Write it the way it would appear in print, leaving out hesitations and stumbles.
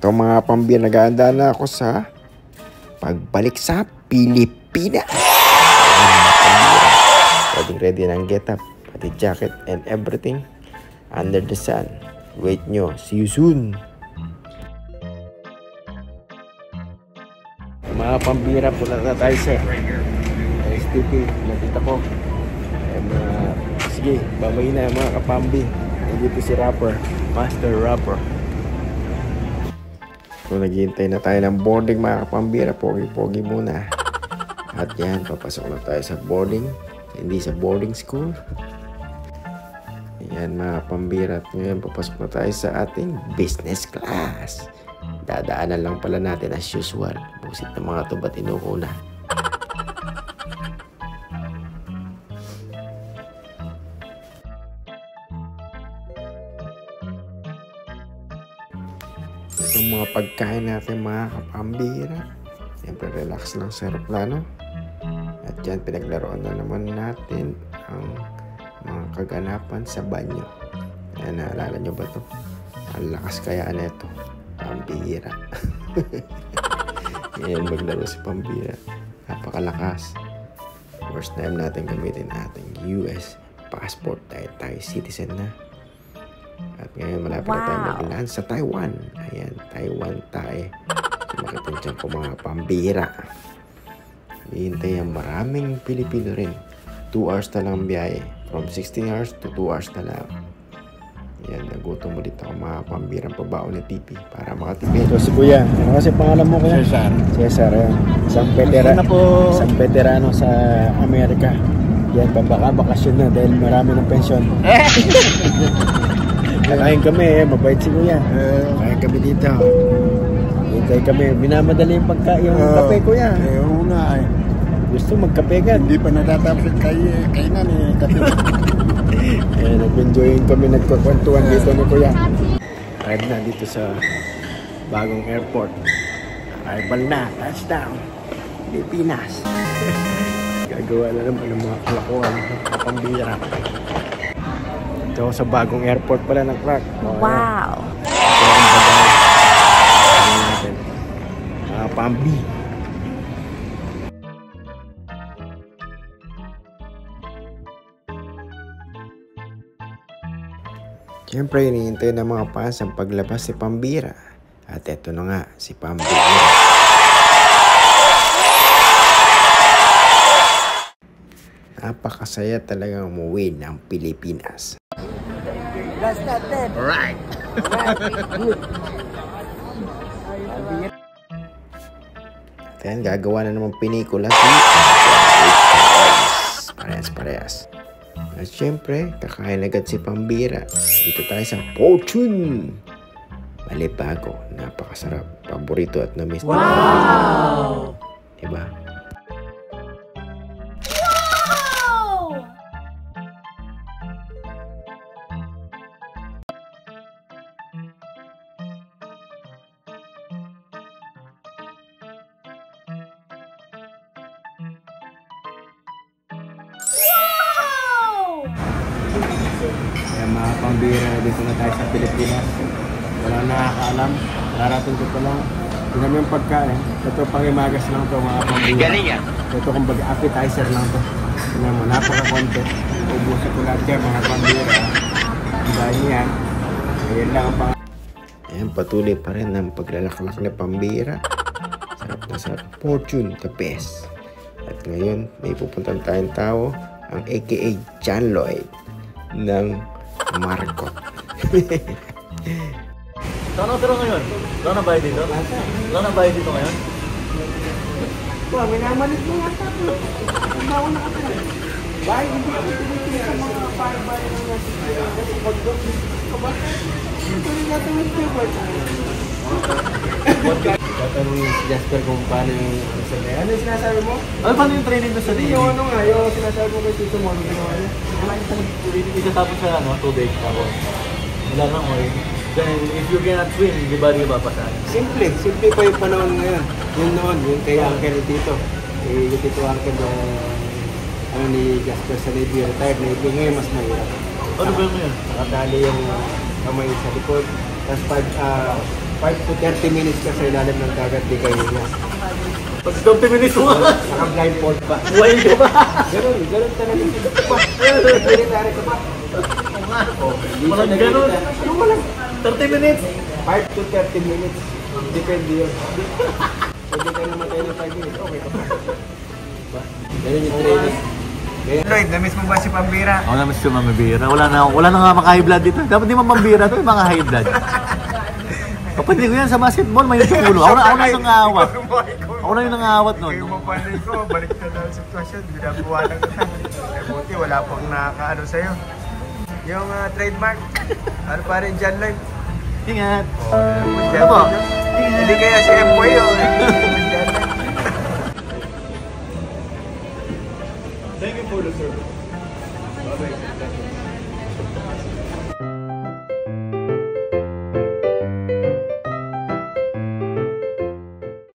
Ito mga pambira, nag-aanda na ako sa pagbalik sa Pilipinas. Ready ng get up, pati jacket and everything under the sun. Wait nyo, see you soon. Mga pambira, pula na tayo sa STP. Nandito ko. Sige, babay na mga kapambi. Nandito si rapper, master rapper. So naghihintay na tayo ng boarding mga kapambira. Pogi-pogi muna. At yan, papasok na tayo sa boarding. Hindi sa boarding school. Yan mga pambira. At ngayon papasok na tayo sa ating business class. Dadaanan lang pala natin as usual. Busit ng mga to ba't inuuna. Itong mga pagkain natin mga kapambira. Siyempre relax lang sa aeroplano. At yan pinaglaruan na naman natin ang mga kaganapan sa banyo. Ayan, naalala nyo ba to? Ang lakas kaya na ito. Pambira. Ngayon maglaro si pambira. Napakalakas. First time natin gamitin ating US passport. Tayo citizen na. At ngayon malapit na tayo mag-land sa Taiwan. Ayan, Taiwan tayo. Sumakit dyan ko mga pambira. Hihintay ang maraming Pilipino rin. 2 hours na lang biyahe. From 16 hours to 2 hours na lang. Yan, nagutom mo dito ang mga pambirang pabaon ni TV para makatipid. So si Kuya, ano kasi pangalan mo Kuya? Cesar. Cesar, yan. Isang veterano sa Amerika. Yan, pabaka-bakasyon na dahil marami ng pensyon. Kain kami, mabait si Kuya. Kain kami dito. Hintay kami, minamadali yung yung kape Kuya. Oo nga eh. Gusto magkape ka? Hindi pa natatapos kainan eh, kape. Nag-enjoyin kami, nagkakwentuhan dito ni Kuya. Arrive na dito sa bagong airport. Arrival na, touchdown, Pilipinas. Gagawa na naman ng mga kalakuhan, kapambira. Ito sa bagong airport pala ng Clark. Wow! Pambi. Siyempre, hinihintay ng mga fans ang paglabas si Pambira. At eto na nga, si Pambira. Napakasaya talaga umuwi ng Pilipinas. That's not dead. Alright! At yan, gagawa na naman pelikula si Parehas. At syempre, kakain agad si Pambira. Dito tayo sa Fortune. Malibago. Napakasarap. Paborito at na-miss. Wow! Diba? Wow! Kaya mga Pambira, dito na tayo sa Pilipinas. Walang nakakaalam. Narating ko pa lang. Tingnan mo yung pagkain. Ito pangimagas lang to mga Pambira. Galing yan. Ito kumbaga appetizer lang to. Tingnan mo, napaka-konti. Ubusin ko lahat yan mga Pambira. Dahil yan. Ayan lang ang pang... Ayan, patuloy pa rin ang paglalaklak ni Pambira. Sarap na sarap. Fortune, the best. At ngayon, may pupuntang tayong tao. Ang aka John Lloyd ng Marco. Saan ang tira ngayon? Saan ang bayad dito? Saan ang bayad dito ngayon? Wow, minamalit mo nga tapo. Ang bawa na kapila. Bahay, hindi ako tinitin sa mga bahay-bahay ng nasa pag-dog. Kabakit? Ito rin natin yung favorite. Tatanungin si Jasper kung paano yung sabi. Ano yung sinasabi mo? Ano paano yung training doon sa Navy? Yung ano nga, yung sinasabi mo kay Tito mo, ano ginawa niya? Itatapos sa ano, tubig. Tapos, wala nang oil. Then, if you cannot swim, di ba rin mapapasahan? Simple pa yung panahon ngayon. Yun noon, yung kay Uncle Tito. Yung Tito Uncle yung ano ni Jasper sa Navy, retired Navy. Ngayon mas mahirap. Ano ba yun? Nakadali yung kamay sa likod. Tapos pag 5 to 30 minutes ka sa ilalim ng dagat, di kayo na. Pag 20 minutes mo nga. Naka-blindfold pa. Buhay ka ba? Ganun talaga. Military ka ba? Walang ganun. Yung walang 30 minutes. 5 to 30 minutes. Depende yun. Pwede ka namatay ng 5 minutes. Okay ka pa. Ganun yung training. Lloyd, na-miss mo ba si Pambira? Ako naman siya mamabira. Wala na nga maka-high blood dito. Dapat di mamambira to, yung mga high blood. Kapatid ko yan sa basketball, may yung ulo. Ako na yung nangawat. Ako na yung nangawat nun. Kayo mo panay ko, balik na daw sa sitwasyon. Ginagawa lang kita. Eh buti, wala pang nakakaano sa'yo. Yung trademark. Ano pa rin dyan, Lloyd? Ingat. Ano po? Hindi kaya si Empoy yun. Thank you for the service. Bye-bye.